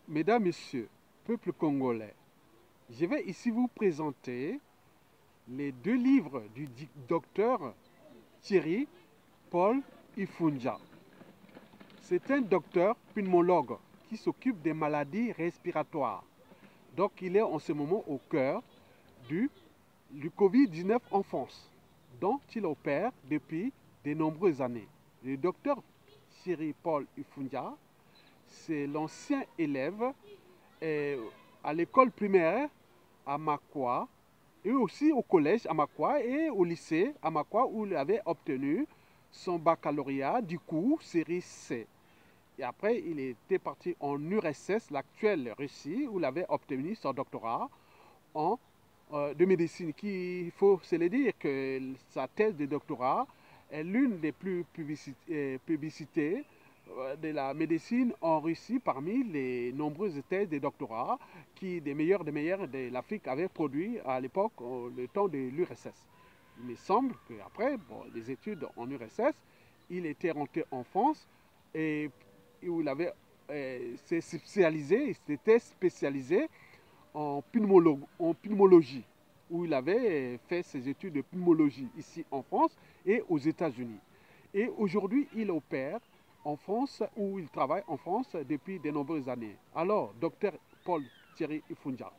Mesdames, Messieurs, peuple congolais, je vais ici vous présenter les deux livres du docteur Thierry Paul Ifunja. C'est un docteur pneumologue qui s'occupe des maladies respiratoires. Donc il est en ce moment au cœur du Covid-19 en France, dont il opère depuis de nombreuses années. Le docteur Thierry Paul Ifunja, c'est l'ancien élève à l'école primaire à Makwa, et aussi au collège à Makwa et au lycée à Makwa où il avait obtenu son baccalauréat du coup série C. Et après, il était parti en URSS, l'actuelle Russie, où il avait obtenu son doctorat de médecine. Il faut se le dire que sa thèse de doctorat est l'une des plus publicitées de la médecine en Russie parmi les nombreuses thèses de doctorat qui des meilleurs de l'Afrique avaient produit à l'époque, le temps de l'URSS. Il me semble qu'après les études en URSS, il était rentré en France et où il avait s'était spécialisé en pneumologie, où il avait fait ses études de pneumologie ici en France et aux États-Unis. Et aujourd'hui, il opère en France, où il travaille en France depuis de nombreuses années. Alors, docteur Paul Thierry Ifunja,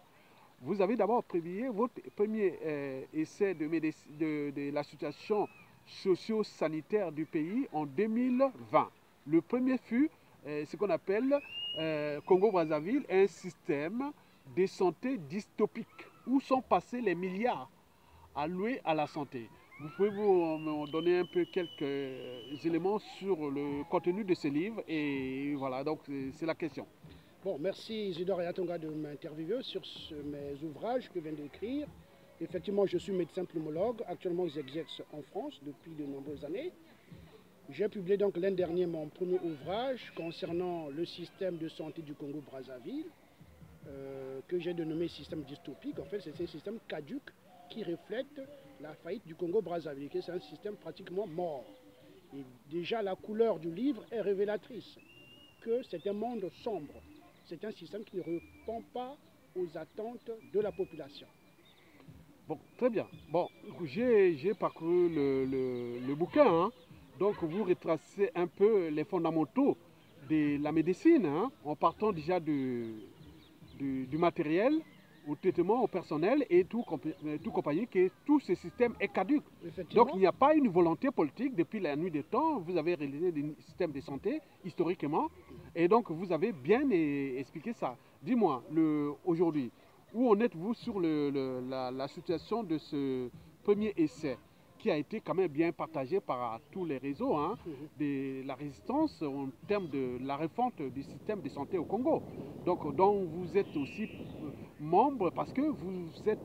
vous avez d'abord publié votre premier essai de la situation socio-sanitaire du pays en 2020. Le premier fut ce qu'on appelle Congo-Brazzaville, un système de santé dystopique, où sont passés les milliards alloués à la santé. Vous pouvez me donner un peu quelques éléments sur le contenu de ce livre et voilà, donc c'est la question. Bon, merci Isidore et Atonga de m'interviewer sur mes ouvrages que je viens d'écrire. Effectivement, je suis médecin pneumologue. Actuellement, j'exerce en France depuis de nombreuses années. J'ai publié donc l'an dernier mon premier ouvrage concernant le système de santé du Congo-Brazzaville, que j'ai dénommé système dystopique. En fait, c'est un système caduc qui reflète la faillite du Congo-Brazzaville, c'est un système pratiquement mort. Et déjà, la couleur du livre est révélatrice que c'est un monde sombre. C'est un système qui ne répond pas aux attentes de la population. Bon, très bien. Bon, j'ai parcouru le bouquin, hein. Donc vous retracez un peu les fondamentaux de la médecine, hein, en partant déjà du matériel, au traitement, au personnel et tout compagnie, que tout ce système est caduque. Donc il n'y a pas une volonté politique depuis la nuit des temps. Vous avez réalisé des systèmes de santé historiquement et donc vous avez bien expliqué ça. Dis-moi, aujourd'hui, où en êtes-vous sur la situation de ce premier essai qui a été quand même bien partagé par tous les réseaux, hein, de la résistance en termes de la refonte du système de santé au Congo, donc dont vous êtes aussi membre parce que vous êtes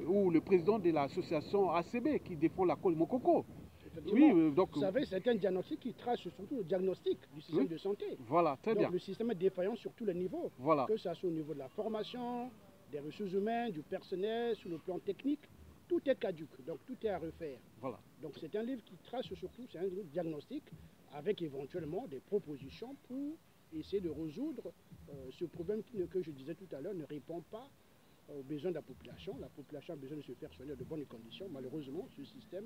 ou le président de l'association ACB qui défend la cause Mokoko. Oui, donc, vous savez, c'est un diagnostic qui trace surtout le diagnostic du système de santé. Voilà, très bien. Le système est défaillant sur tous les niveaux, voilà. Que ce soit au niveau de la formation, des ressources humaines, du personnel, sur le plan technique. Tout est caduque, donc tout est à refaire. Voilà. Donc c'est un livre qui trace surtout, c'est un diagnostic avec éventuellement des propositions pour essayer de résoudre ce problème que je disais tout à l'heure ne répond pas aux besoins de la population. La population a besoin de se faire soigner de bonnes conditions. Malheureusement, ce système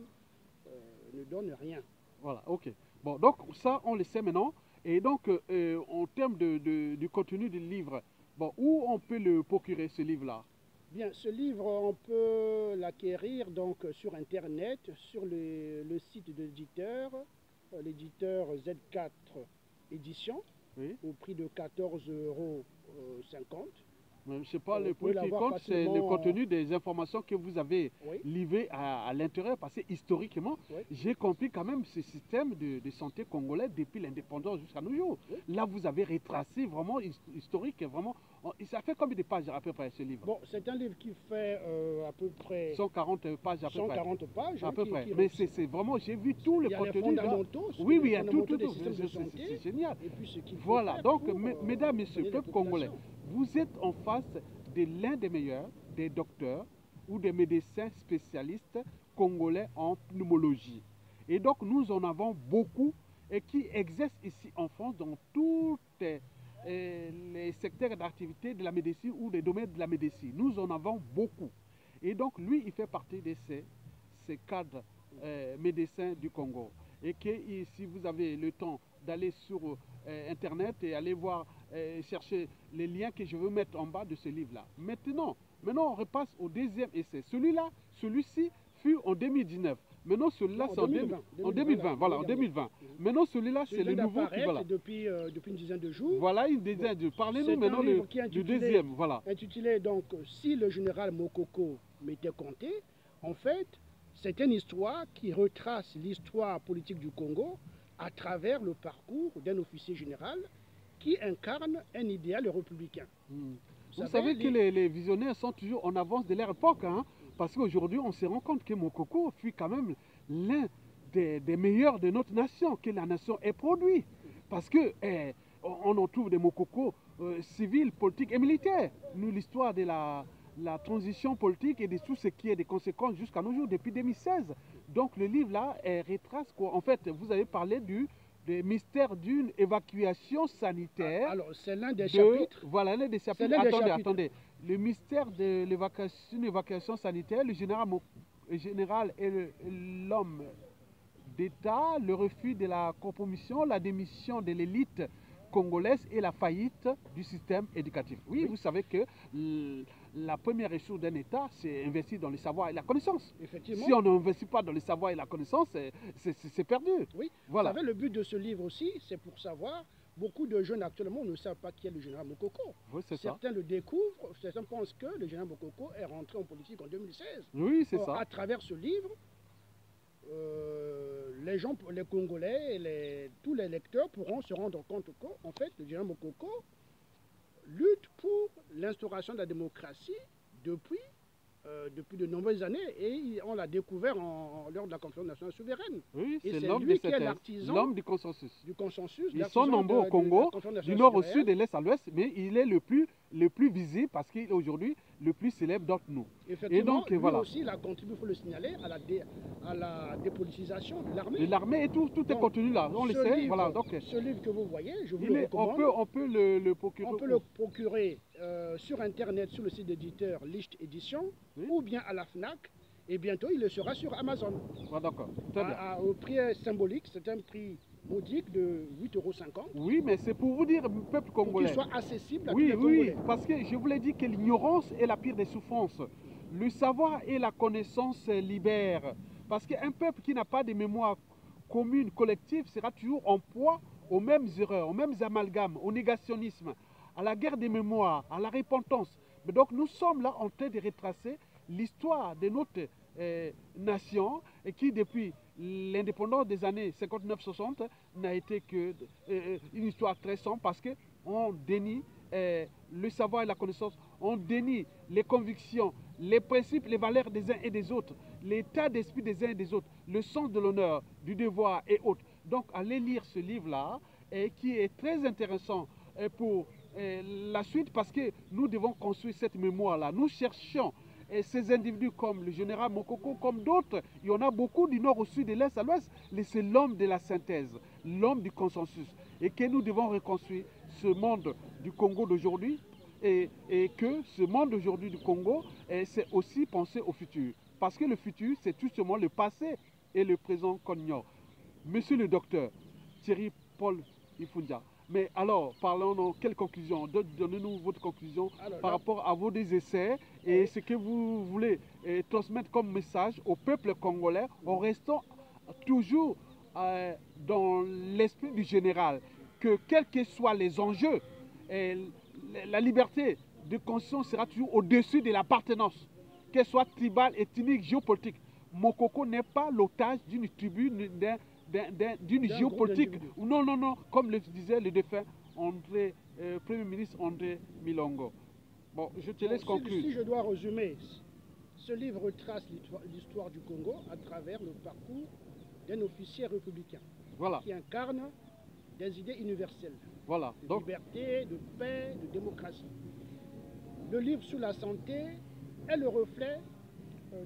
ne donne rien. Voilà, ok. Bon, donc ça, on le sait maintenant. Et donc, en termes du contenu du livre, bon, où on peut le procurer, ce livre-là? Bien, ce livre, on peut l'acquérir donc sur Internet, sur le site de l'éditeur Z4 Éditions, oui, au prix de 14,50 €. Je ne sais pas, le prix qui compte, c'est le contenu des informations que vous avez livrées à l'intérieur, parce que historiquement, j'ai compris quand même ce système de santé congolais depuis l'indépendance jusqu'à nos jours. Là, vous avez retracé vraiment historique, vraiment. Ça fait combien de pages à peu près ce livre? Bon, c'est un livre qui fait à peu près 140 pages à peu près. 140 pages. À peu près. Mais c'est vraiment, j'ai vu tout le contenu. Il y a les fondamentaux. Oui, il y a tout. C'est génial. Et puis ce qu'il faut voilà, faire donc, pour, mesdames, messieurs, peuple congolais, vous êtes en face de l'un des meilleurs, des docteurs ou des médecins spécialistes congolais en pneumologie. Et donc nous en avons beaucoup et qui exercent ici en France dans toutes secteurs d'activité de la médecine ou des domaines de la médecine. Nous en avons beaucoup. Et donc, lui, il fait partie de ces cadres médecins du Congo. Et que si vous avez le temps d'aller sur Internet et aller voir, chercher les liens que je veux mettre en bas de ce livre-là. Maintenant, on repasse au deuxième essai. Celui-ci fut en 2019. Maintenant, celui-là, c'est en 2020. Voilà, en 2020. Maintenant, celui-là, c'est le nouveau qui voilà. Depuis une dizaine de jours. Voilà, une dizaine de jours. Parlez-nous maintenant du deuxième. Voilà. Intitulé donc Si le général Mokoko m'était compté. En fait, c'est une histoire qui retrace l'histoire politique du Congo à travers le parcours d'un officier général qui incarne un idéal républicain. Vous savez que les visionnaires sont toujours en avance de leur époque, hein, parce qu'aujourd'hui, on se rend compte que Mokoko fut quand même l'un des meilleurs de notre nation, que la nation ait produit. Parce que on en trouve des Mokoko civils, politiques et militaires. Nous, l'histoire de la transition politique et de tout ce qui est des conséquences jusqu'à nos jours, depuis 2016. Donc le livre-là retrace quoi. En fait, vous avez parlé du mystère d'une évacuation sanitaire. Alors, c'est l'un des chapitres. Voilà, l'un des chapitres. Attendez. Le mystère de l'évacuation sanitaire, le général et l'homme d'État, le refus de la compromission, la démission de l'élite congolaise et la faillite du système éducatif. Oui, vous savez que la première ressource d'un État, c'est investir dans le savoir et la connaissance. Effectivement. Si on n'investit pas dans le savoir et la connaissance, c'est perdu. Oui, voilà. Vous savez, le but de ce livre aussi, c'est pour savoir, beaucoup de jeunes actuellement ne savent pas qui est le général Mokoko. Oui, certains le découvrent, certains pensent que le général Mokoko est rentré en politique en 2016. Oui, c'est ça. À travers ce livre, les Congolais et tous les lecteurs pourront se rendre compte qu'en fait, le général Mokoko lutte pour l'instauration de la démocratie depuis de nombreuses années et on l'a découvert lors de la conférence nationale souveraine. Oui, c'est l'homme lui qui est l'artisan. L'homme du consensus. Ils sont nombreux au Congo, du nord au sud, de l'est à l'ouest, mais il est le plus visible parce qu'il est aujourd'hui le plus célèbre d'entre nous. Et donc, lui aussi, il a contribué, il faut le signaler, à la dépolitisation de l'armée. L'armée et tout est contenu là, on le sait. Voilà, donc, ce livre que vous voyez, je vous le recommande. On peut le procurer. On peut le procurer sur Internet, sur le site d'éditeur Licht Édition, ou bien à la FNAC, et bientôt il le sera sur Amazon. Ah, d'accord, très bien. Au prix symbolique, c'est un prix modique de 8,50 €. Oui, mais c'est pour vous dire, peuple congolais. Pour qu'il soit accessible à tous les Congolais. Oui, parce que je vous l'ai dit que l'ignorance est la pire des souffrances. Le savoir et la connaissance libèrent. Parce qu'un peuple qui n'a pas de mémoire commune, collective, sera toujours en proie aux mêmes erreurs, aux mêmes amalgames, au négationnisme, à la guerre des mémoires, à la repentance. Mais donc nous sommes là en train de retracer l'histoire de notre nation et qui depuis l'indépendance des années 59-60 n'a été qu'une histoire très sombre parce qu'on dénie le savoir et la connaissance, on dénie les convictions, les principes, les valeurs des uns et des autres, l'état d'esprit des uns et des autres, le sens de l'honneur, du devoir et autres. Donc allez lire ce livre-là qui est très intéressant pour la suite parce que nous devons construire cette mémoire-là. Nous cherchons ces individus comme le général Mokoko, comme d'autres, il y en a beaucoup du nord au sud, de l'est à l'ouest, c'est l'homme de la synthèse, l'homme du consensus. Et que nous devons reconstruire ce monde du Congo d'aujourd'hui et que ce monde d'aujourd'hui du Congo, c'est aussi penser au futur. Parce que le futur, c'est tout simplement le passé et le présent qu'on ignore. Monsieur le docteur Thierry Paul Ifunja, mais alors, parlons, quelle conclusion? Donnez-nous votre conclusion par rapport à vos deux essais et ce que vous voulez transmettre comme message au peuple congolais en restant toujours dans l'esprit du général, que quels que soient les enjeux, la liberté de conscience sera toujours au-dessus de l'appartenance, qu'elle soit tribale, ethnique, géopolitique. Mokoko n'est pas l'otage d'une tribu, d'une géopolitique. Non, comme le disait le défunt Premier ministre André Milongo. Bon, je te laisse conclure. Si je dois résumer, ce livre retrace l'histoire du Congo à travers le parcours d'un officier républicain qui incarne des idées universelles. Voilà. De liberté, de paix, de démocratie. Le livre sur la santé est le reflet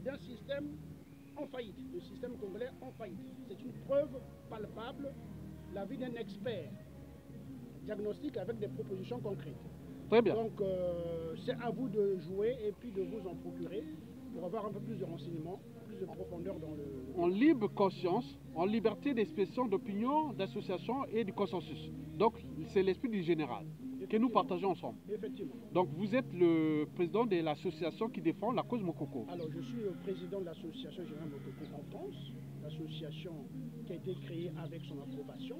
d'un système en faillite, le système congolais en faillite. C'est une preuve palpable, la vie d'un expert, diagnostic avec des propositions concrètes. Très bien. Donc, c'est à vous de jouer et puis de vous en procurer pour avoir un peu plus de renseignements, plus de profondeur dans le... En libre conscience, en liberté d'expression, d'opinion, d'association et de consensus. Donc, c'est l'esprit du général que nous partageons ensemble. Effectivement. Donc, vous êtes le président de l'association qui défend la cause Mokoko. Alors, je suis le président de l'association Général Mokoko en France, l'association qui a été créée avec son approbation.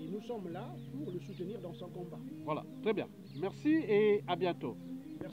Et nous sommes là pour le soutenir dans son combat. Voilà, très bien. Merci et à bientôt.